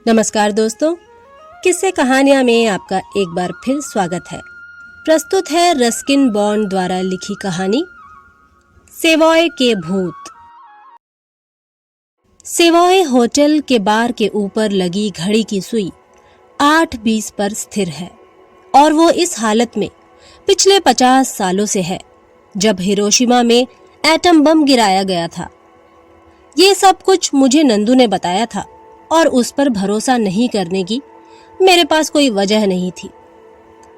नमस्कार दोस्तों, किस्से कहानियां में आपका एक बार फिर स्वागत है। प्रस्तुत है रस्किन बॉन्ड द्वारा लिखी कहानी सेवॉय के भूत। सेवॉय होटल के बार के ऊपर लगी घड़ी की सुई 8:20 पर स्थिर है और वो इस हालत में पिछले 50 सालों से है जब हिरोशिमा में एटम बम गिराया गया था। ये सब कुछ मुझे नंदू ने बताया था और उस पर भरोसा नहीं करने की मेरे पास कोई वजह नहीं थी।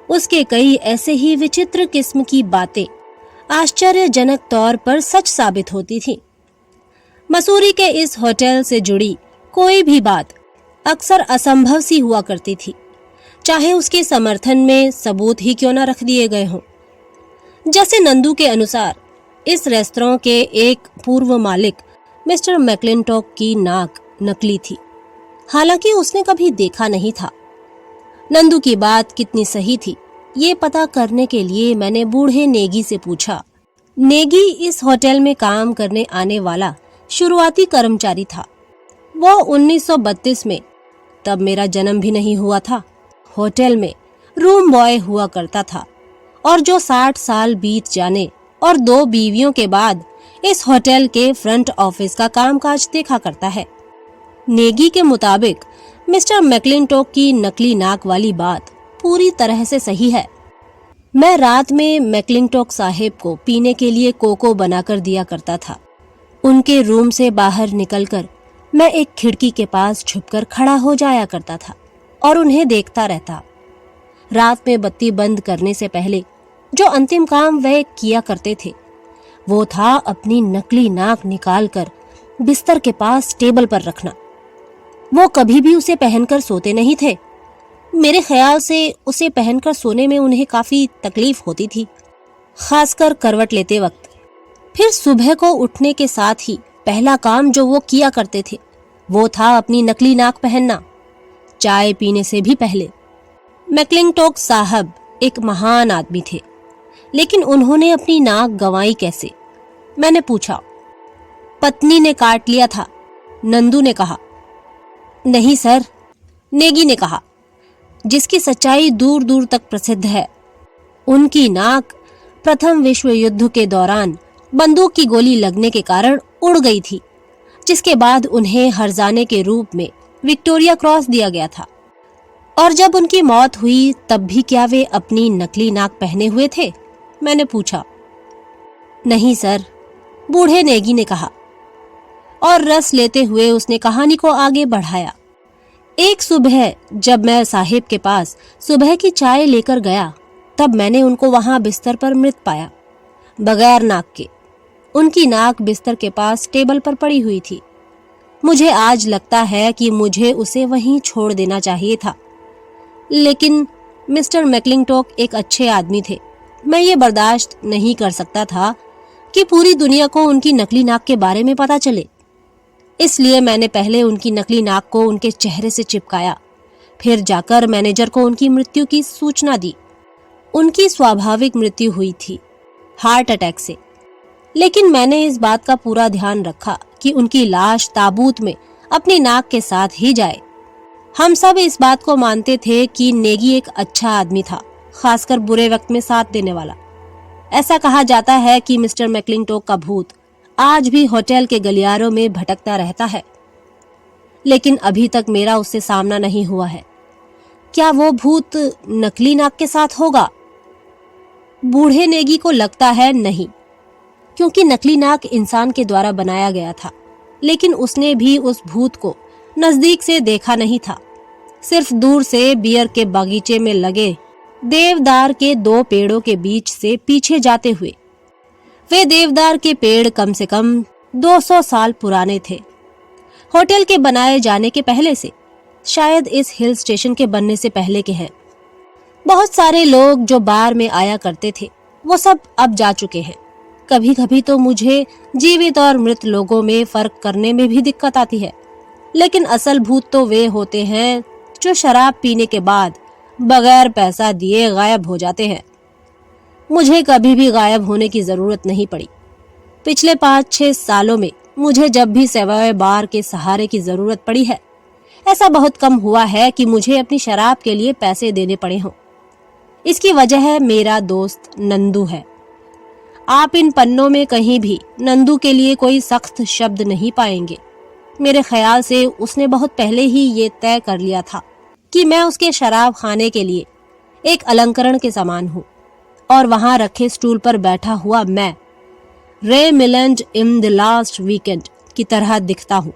उसके कई ऐसे ही विचित्र किस्म की बातें आश्चर्यजनक तौर पर सच साबित होती थीं। मसूरी के इस होटल से जुड़ी कोई भी बात अक्सर असंभव सी हुआ करती थी, चाहे उसके समर्थन में सबूत ही क्यों न रख दिए गए हों। जैसे नंदू के अनुसार इस रेस्तरां के एक पूर्व मालिक मिस्टर मैक्लिंटॉक की नाक नकली थी, हालांकि उसने कभी देखा नहीं था। नंदू की बात कितनी सही थी ये पता करने के लिए मैंने बूढ़े नेगी से पूछा। नेगी इस होटल में काम करने आने वाला शुरुआती कर्मचारी था। वो 1932 में, तब मेरा जन्म भी नहीं हुआ था, होटल में रूम बॉय हुआ करता था और जो 60 साल बीत जाने और 2 बीवियों के बाद इस होटल के फ्रंट ऑफिस का कामकाज देखा करता है। नेगी के मुताबिक मिस्टर मैक्लिंटॉक की नकली नाक वाली बात पूरी तरह से सही है। मैं रात में मैक्लिंटॉक साहेब को पीने के लिए कोको बनाकर दिया करता था। उनके रूम से बाहर निकलकर मैं एक खिड़की के पास छुपकर खड़ा हो जाया करता था और उन्हें देखता रहता। रात में बत्ती बंद करने से पहले जो अंतिम काम वह किया करते थे वो था अपनी नकली नाक निकालकर बिस्तर के पास टेबल पर रखना। वो कभी भी उसे पहनकर सोते नहीं थे। मेरे ख्याल से उसे पहनकर सोने में उन्हें काफी तकलीफ होती थी, खासकर करवट लेते वक्त। फिर सुबह को उठने के साथ ही पहला काम जो वो किया करते थे वो था अपनी नकली नाक पहनना, चाय पीने से भी पहले। मैक्लिंटॉक साहब एक महान आदमी थे, लेकिन उन्होंने अपनी नाक गंवाई कैसे? मैंने पूछा। पत्नी ने काट लिया था, नंदू ने कहा। नहीं सर, नेगी ने कहा, जिसकी सच्चाई दूर दूर तक प्रसिद्ध है। उनकी नाक प्रथम विश्व युद्ध के दौरान बंदूक की गोली लगने के कारण उड़ गई थी, जिसके बाद उन्हें हर्जाने के रूप में विक्टोरिया क्रॉस दिया गया था। और जब उनकी मौत हुई तब भी क्या वे अपनी नकली नाक पहने हुए थे? मैंने पूछा। नहीं सर, बूढ़े नेगी ने कहा और रस लेते हुए उसने कहानी को आगे बढ़ाया। एक सुबह जब मैं साहिब के पास सुबह की चाय लेकर गया तब मैंने उनको वहां बिस्तर पर मृत पाया, बगैर नाक के। उनकी नाक बिस्तर के पास टेबल पर पड़ी हुई थी। मुझे आज लगता है कि मुझे उसे वहीं छोड़ देना चाहिए था, लेकिन मिस्टर मैक्लिंटॉक एक अच्छे आदमी थे। मैं ये बर्दाश्त नहीं कर सकता था कि पूरी दुनिया को उनकी नकली नाक के बारे में पता चले। इसलिए मैंने पहले उनकी नकली नाक को उनके चेहरे से चिपकाया, फिर जाकर मैनेजर को उनकी मृत्यु की सूचना दी। उनकी स्वाभाविक मृत्यु हुई थी, हार्ट अटैक से, लेकिन मैंने इस बात का पूरा ध्यान रखा कि उनकी लाश ताबूत में अपनी नाक के साथ ही जाए। हम सब इस बात को मानते थे कि नेगी एक अच्छा आदमी था, खासकर बुरे वक्त में साथ देने वाला। ऐसा कहा जाता है कि मिस्टर मैक्लिंटॉक का भूत आज भी होटल के गलियारों में भटकता रहता है, लेकिन अभी तक मेरा उससे सामना नहीं हुआ है। क्या वो भूत नकली नाक के साथ होगा? बूढ़े नेगी को लगता है नहीं, क्योंकि नकली नाक इंसान के द्वारा बनाया गया था, लेकिन उसने भी उस भूत को नजदीक से देखा नहीं था, सिर्फ दूर से बियर के बागीचे में लगे देवदार के 2 पेड़ों के बीच से पीछे जाते हुए। वे देवदार के पेड़ कम से कम 200 साल पुराने थे, होटल के बनाए जाने के पहले से, शायद इस हिल स्टेशन के बनने से पहले के हैं। बहुत सारे लोग जो बार में आया करते थे वो सब अब जा चुके हैं। कभी कभी तो मुझे जीवित और मृत लोगों में फर्क करने में भी दिक्कत आती है, लेकिन असल भूत तो वे होते हैं जो शराब पीने के बाद बगैर पैसा दिए गायब हो जाते हैं। मुझे कभी भी गायब होने की जरूरत नहीं पड़ी। पिछले 5-6 सालों में मुझे जब भी सेवॉय बार के सहारे की जरूरत पड़ी है, ऐसा बहुत कम हुआ है कि मुझे अपनी शराब के लिए पैसे देने पड़े हों। इसकी वजह मेरा दोस्त नंदू है। आप इन पन्नों में कहीं भी नंदू के लिए कोई सख्त शब्द नहीं पाएंगे। मेरे ख्याल से उसने बहुत पहले ही ये तय कर लिया था कि मैं उसके शराब खाने के लिए एक अलंकरण के समान हूँ और वहां रखे स्टूल पर बैठा हुआ मैं रे मिलंड इन द लास्ट वीकेंड की तरह दिखता हूँ।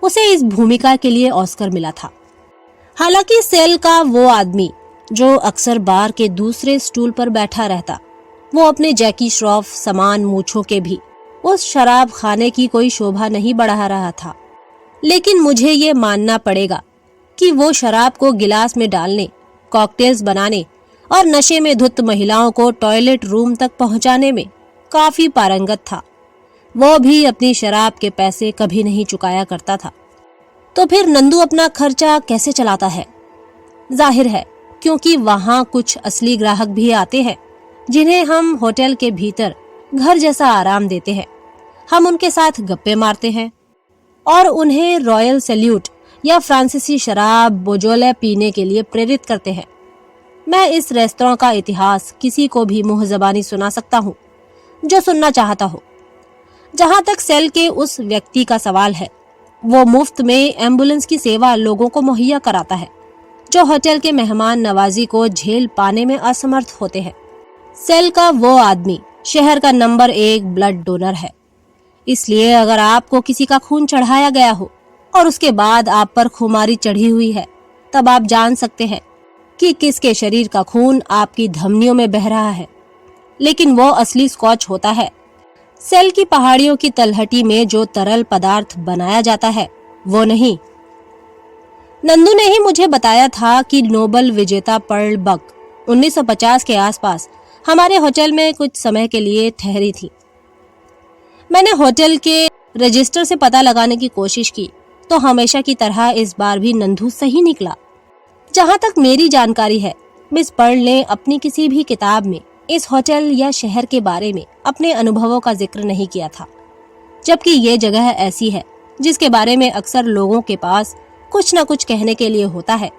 उसे इस भूमिका के लिए ऑस्कर मिला था। हालांकि सेल का वो आदमी जो अक्सर बार के दूसरे स्टूल पर बैठा रहता, वो अपने जैकी श्रॉफ समान मूछों के भी उस शराब खाने की कोई शोभा नहीं बढ़ा रहा था। लेकिन मुझे ये मानना पड़ेगा कि वो शराब को गिलास में डालने, कॉकटेल्स बनाने और नशे में धुत महिलाओं को टॉयलेट रूम तक पहुंचाने में काफी पारंगत था। वो भी अपनी शराब के पैसे कभी नहीं चुकाया करता था। तो फिर नंदू अपना खर्चा कैसे चलाता है? जाहिर है क्योंकि वहां कुछ असली ग्राहक भी आते हैं जिन्हें हम होटल के भीतर घर जैसा आराम देते हैं। हम उनके साथ गप्पे मारते हैं और उन्हें रॉयल सैल्यूट या फ्रांसीसी शराब बोजोले पीने के लिए प्रेरित करते हैं। मैं इस रेस्तरां का इतिहास किसी को भी मुंह ज़बानी सुना सकता हूँ जो सुनना चाहता हो। जहां तक सेल के उस व्यक्ति का सवाल है, वो मुफ्त में एम्बुलेंस की सेवा लोगों को मुहैया कराता है जो होटल के मेहमान नवाजी को झेल पाने में असमर्थ होते हैं। सेल का वो आदमी शहर का नंबर 1 ब्लड डोनर है। इसलिए अगर आपको किसी का खून चढ़ाया गया हो और उसके बाद आप पर खुमारी चढ़ी हुई है, तब आप जान सकते हैं कि किसके शरीर का खून आपकी धमनियों में बह रहा है। लेकिन वो असली स्कॉच होता है। सेल की पहाड़ियों की तलहटी में जो तरल पदार्थ बनाया जाता है वो नहीं। नंदू ने ही मुझे बताया था कि नोबल विजेता पर्ल बक 1950 के आसपास हमारे होटल में कुछ समय के लिए ठहरी थी। मैंने होटल के रजिस्टर से पता लगाने की कोशिश की तो हमेशा की तरह इस बार भी नंदू सही निकला। जहां तक मेरी जानकारी है, मिस पर्ल ने अपनी किसी भी किताब में इस होटल या शहर के बारे में अपने अनुभवों का जिक्र नहीं किया था, जबकि ये जगह ऐसी है जिसके बारे में अक्सर लोगों के पास कुछ न कुछ कहने के लिए होता है।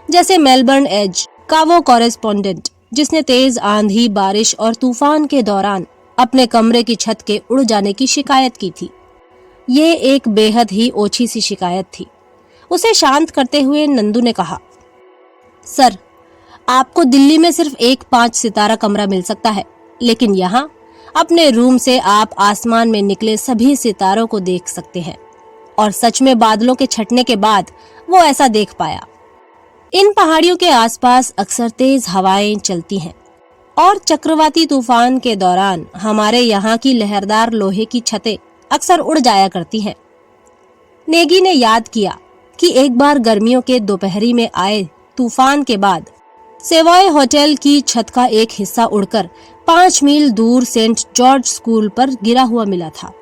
जैसे मेलबर्न एज का वो कॉरेस्पोंडेंट जिसने तेज आंधी, बारिश और तूफान के दौरान अपने कमरे की छत के उड़ जाने की शिकायत की थी। ये एक बेहद ही ओछी सी शिकायत थी। उसे शांत करते हुए नंदू ने कहा, सर, आपको दिल्ली में सिर्फ एक 5 सितारा कमरा मिल सकता है, लेकिन यहाँ अपने रूम से आप आसमान में निकले सभी सितारों को देख सकते हैं। और सच में बादलों के छटने के बाद वो ऐसा देख पाया। इन पहाड़ियों के आसपास अक्सर तेज हवाएं चलती हैं और चक्रवाती तूफान के दौरान हमारे यहाँ की लहरदार लोहे की छतें अक्सर उड़ जाया करती हैं। नेगी ने याद किया कि एक बार गर्मियों के दोपहरी में आए तूफान के बाद सेवॉय होटल की छत का एक हिस्सा उड़कर 5 मील दूर सेंट जॉर्ज स्कूल पर गिरा हुआ मिला था।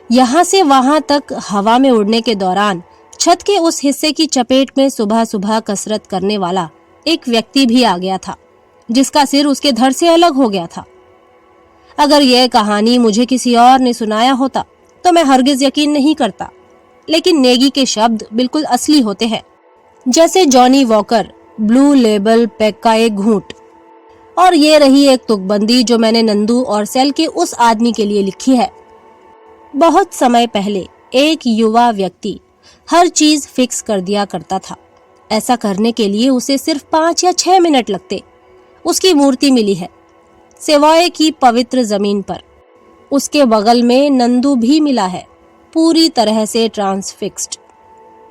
यहाँ से वहां तक हवा में उड़ने के दौरान छत के उस हिस्से की चपेट में सुबह सुबह कसरत करने वाला एक व्यक्ति भी आ गया था, जिसका सिर उसके धड़ से अलग हो गया था। अगर यह कहानी मुझे किसी और ने सुनाया होता तो मैं हरगिज यकीन नहीं करता, लेकिन नेगी के शब्द बिल्कुल असली होते हैं, जैसे Johnny walker blue label pack का एक घूंट। और ये रही एक तुकबंदी जो मैंने नंदू और सेल के उस आदमी के लिए लिखी है। बहुत समय पहले एक युवा व्यक्ति हर चीज फिक्स कर दिया करता था। ऐसा करने के लिए उसे सिर्फ 5 या 6 मिनट लगते। उसकी मूर्ति मिली है सेवॉय की पवित्र जमीन पर। उसके बगल में नंदू भी मिला है, पूरी तरह से ट्रांसफिक्स्ड।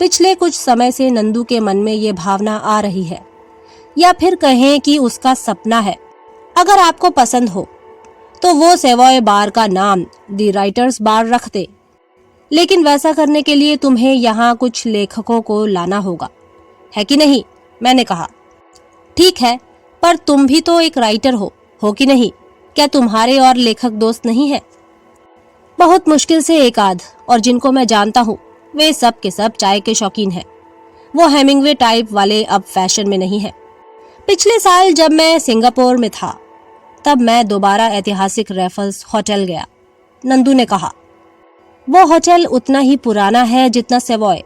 पिछले कुछ समय से नंदू के मन में ये भावना आ रही है, या फिर कहें कि उसका सपना है। अगर आपको पसंद हो तो वो सेवॉय बार का नाम द राइटर्स बार रख दे, लेकिन वैसा करने के लिए तुम्हें यहाँ कुछ लेखकों को लाना होगा, है कि नहीं? मैंने कहा, ठीक है, पर तुम भी तो एक राइटर हो कि नहीं? क्या तुम्हारे और लेखक दोस्त नहीं है? बहुत मुश्किल से एक आध, और जिनको मैं जानता हूँ वे सब के सब चाय के शौकीन हैं। वो हेमिंगवे टाइप वाले अब फैशन में नहीं है। पिछले साल जब मैं सिंगापुर में था तब मैं दोबारा ऐतिहासिक रैफल्स होटल गया। नंदू ने कहा, वो होटल उतना ही पुराना है जितना सेवॉय।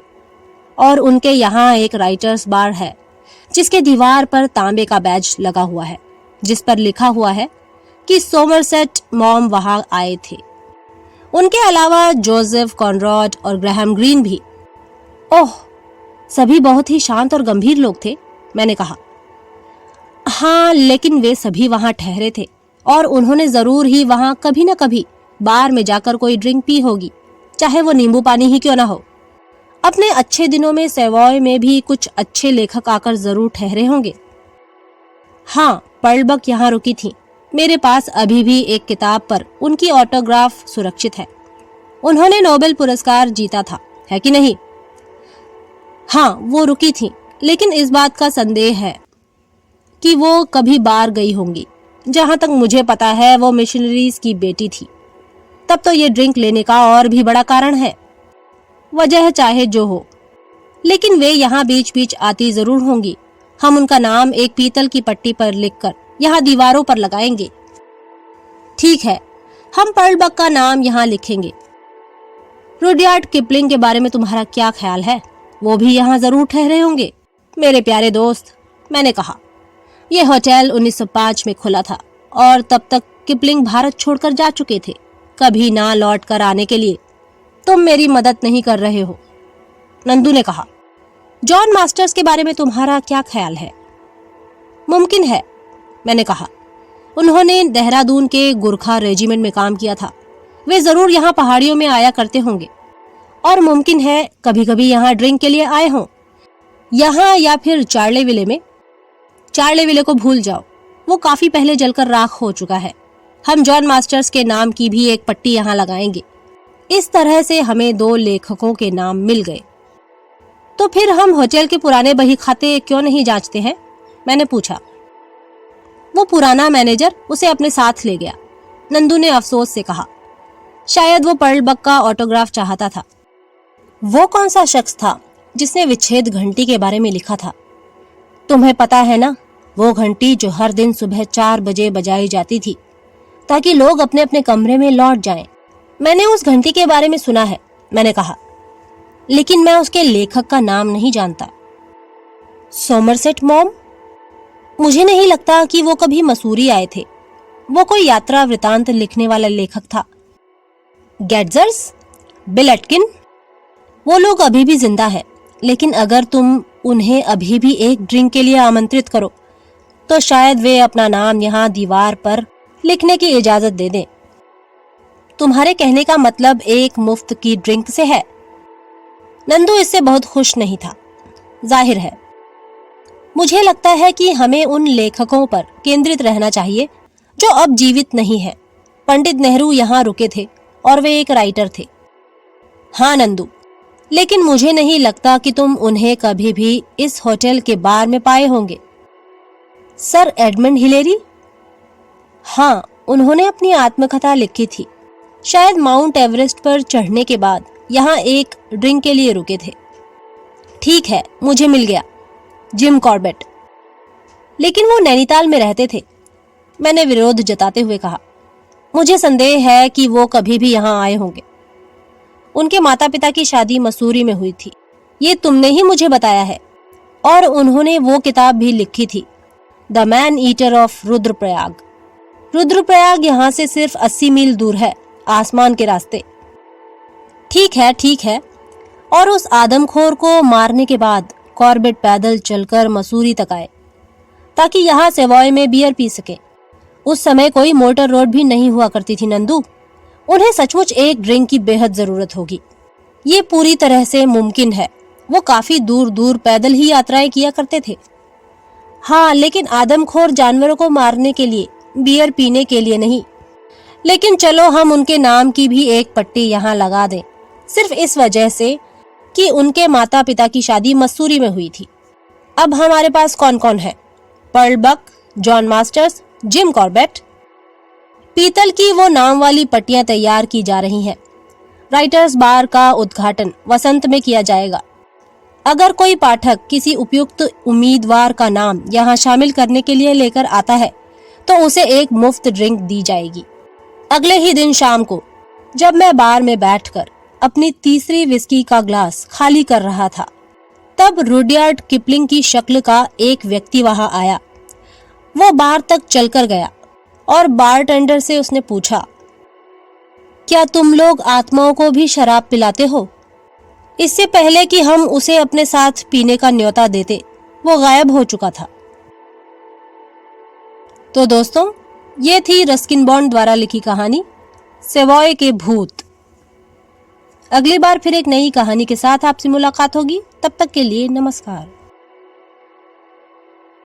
और उनके यहाँ एक राइटर्स बार है जिसके दीवार पर तांबे का बैज लगा हुआ है जिस पर लिखा हुआ है कि सोमरसेट मॉम वहां आए थे। उनके अलावा जोसेफ कॉनरॉड और ग्राहम ग्रीन भी। ओह, सभी बहुत ही शांत और गंभीर लोग थे, मैंने कहा। हाँ, लेकिन वे सभी वहां ठहरे थे और उन्होंने जरूर ही वहां कभी न कभी बार में जाकर कोई ड्रिंक पी होगी, चाहे वो नींबू पानी ही क्यों ना हो। अपने अच्छे दिनों में सेवॉय में भी कुछ अच्छे लेखक आकर जरूर ठहरे होंगे। हाँ, पर्लबक यहाँ रुकी थी। मेरे पास अभी भी एक किताब पर उनकी ऑटोग्राफ सुरक्षित है। उन्होंने नोबेल पुरस्कार जीता था, है कि नहीं? हाँ, वो रुकी थी, लेकिन इस बात का संदेह है कि वो कभी बार गई होंगी। जहां तक मुझे पता है वो मिशनरीज की बेटी थी। तब तो ये ड्रिंक लेने का और भी बड़ा कारण है। वजह चाहे जो हो, लेकिन वे यहाँ बीच बीच आती जरूर होंगी। हम उनका नाम एक पीतल की पट्टी पर लिखकर यहाँ दीवारों पर लगाएंगे। ठीक है, हम पर्लबक का नाम यहाँ लिखेंगे। रुडयार्ड किपलिंग के बारे में तुम्हारा क्या ख्याल है? वो भी यहाँ जरूर ठहरे होंगे। मेरे प्यारे दोस्त, मैंने कहा, यह होटल 1905 में खुला था और तब तक किपलिंग भारत छोड़कर जा चुके थे, कभी ना लौट कर आने के लिए। तुम मेरी मदद नहीं कर रहे हो, नंदू ने कहा। जॉन मास्टर्स के बारे में तुम्हारा क्या ख्याल है? मुमकिन है, मैंने कहा। उन्होंने देहरादून के गुरखा रेजिमेंट में काम किया था। वे जरूर यहाँ पहाड़ियों में आया करते होंगे और मुमकिन है कभी कभी यहाँ ड्रिंक के लिए आए हों। यहाँ या फिर चार्लेविले में। चार्लेविले को भूल जाओ, वो काफी पहले जलकर राख हो चुका है। हम जॉन मास्टर्स के नाम की भी एक पट्टी यहाँ लगाएंगे। इस तरह से हमें 2 लेखकों के नाम मिल गए। तो फिर हम होटल के पुराने बही खाते क्यों नहीं जांचते हैं? मैंने पूछा। वो पुराना मैनेजर उसे अपने साथ ले गया, नंदू ने अफसोस से कहा। शायद वो पर्लबक का ऑटोग्राफ चाहता था। वो कौन सा शख्स था जिसने विच्छेद घंटी के बारे में लिखा था? तुम्हें पता है ना, वो घंटी जो हर दिन सुबह 4 बजे बजाई जाती थी ताकि लोग अपने अपने कमरे में लौट जाएं। मैंने उस घंटी के बारे में सुना है, मैंने कहा, लेकिन मैं उसके लेखक का नाम नहीं जानता। Somerset mom? मुझे नहीं लगता कि वो कभी मसूरी आए थे। वो कोई यात्रा वृतांत लिखने वाला लेखक था। गेट्जर्स, बिल एटकिन, वो लोग अभी भी जिंदा है, लेकिन अगर तुम उन्हें अभी भी एक ड्रिंक के लिए आमंत्रित करो तो शायद वे अपना नाम यहाँ दीवार पर लिखने की इजाजत दे दें। तुम्हारे कहने का मतलब एक मुफ्त की ड्रिंक से है? नंदू इससे बहुत खुश नहीं था, जाहिर है। मुझे लगता है कि हमें उन लेखकों पर केंद्रित रहना चाहिए जो अब जीवित नहीं है। पंडित नेहरू यहाँ रुके थे और वे एक राइटर थे। हाँ नंदू, लेकिन मुझे नहीं लगता कि तुम उन्हें कभी भी इस होटल के बार में पाए होंगे। Sir Edmund Hillary? हाँ, उन्होंने अपनी आत्मकथा लिखी थी। शायद माउंट एवरेस्ट पर चढ़ने के बाद यहाँ एक ड्रिंक के लिए रुके थे। ठीक है, मुझे मिल गया, जिम कॉर्बेट। लेकिन वो नैनीताल में रहते थे, मैंने विरोध जताते हुए कहा। मुझे संदेह है कि वो कभी भी यहाँ आए होंगे। उनके माता पिता की शादी मसूरी में हुई थी, ये तुमने ही मुझे बताया है। और उन्होंने वो किताब भी लिखी थी, the man eater of Rudraprayag. Rudraprayag यहाँ से सिर्फ 80 मील दूर है, आसमान के रास्ते। ठीक है। और उस आदमखोर को मारने के बाद कॉर्बेट पैदल चलकर मसूरी तक आए ताकि यहाँ सेवॉय में बियर पी सके। उस समय कोई मोटर रोड भी नहीं हुआ करती थी नंदू। उन्हें सचमुच एक ड्रिंक की बेहद जरूरत होगी। ये पूरी तरह से मुमकिन है। वो काफी दूर दूर पैदल ही यात्राएं किया करते थे। हाँ, लेकिन आदमखोर जानवरों को मारने के लिए, बियर पीने के लिए नहीं। लेकिन चलो हम उनके नाम की भी एक पट्टी यहाँ लगा दें, सिर्फ इस वजह से कि उनके माता पिता की शादी मसूरी में हुई थी। अब हमारे पास कौन कौन है? पर्लबक, जॉन मास्टर्स, जिम कॉर्बेट। पीतल की वो नाम वाली पट्टियां तैयार की जा रही हैं। राइटर्स बार का उद्घाटन वसंत में किया जाएगा। अगर कोई पाठक किसी उपयुक्त उम्मीदवार का नाम यहाँ शामिल करने के लिए लेकर आता है तो उसे एक मुफ्त ड्रिंक दी जाएगी। अगले ही दिन शाम को जब मैं बार में बैठकर अपनी तीसरी विस्की का ग्लास खाली कर रहा था तब रुडयार्ड किपलिंग की शक्ल का एक व्यक्ति वहां आया। वो बार तक चलकर गया और बारटेंडर से उसने पूछा, क्या तुम लोग आत्माओं को भी शराब पिलाते हो? इससे पहले कि हम उसे अपने साथ पीने का न्योता देते, वो गायब हो चुका था। तो दोस्तों, ये थी रस्किन बॉन्ड द्वारा लिखी कहानी सेवॉय के भूत। अगली बार फिर एक नई कहानी के साथ आपसे मुलाकात होगी। तब तक के लिए नमस्कार।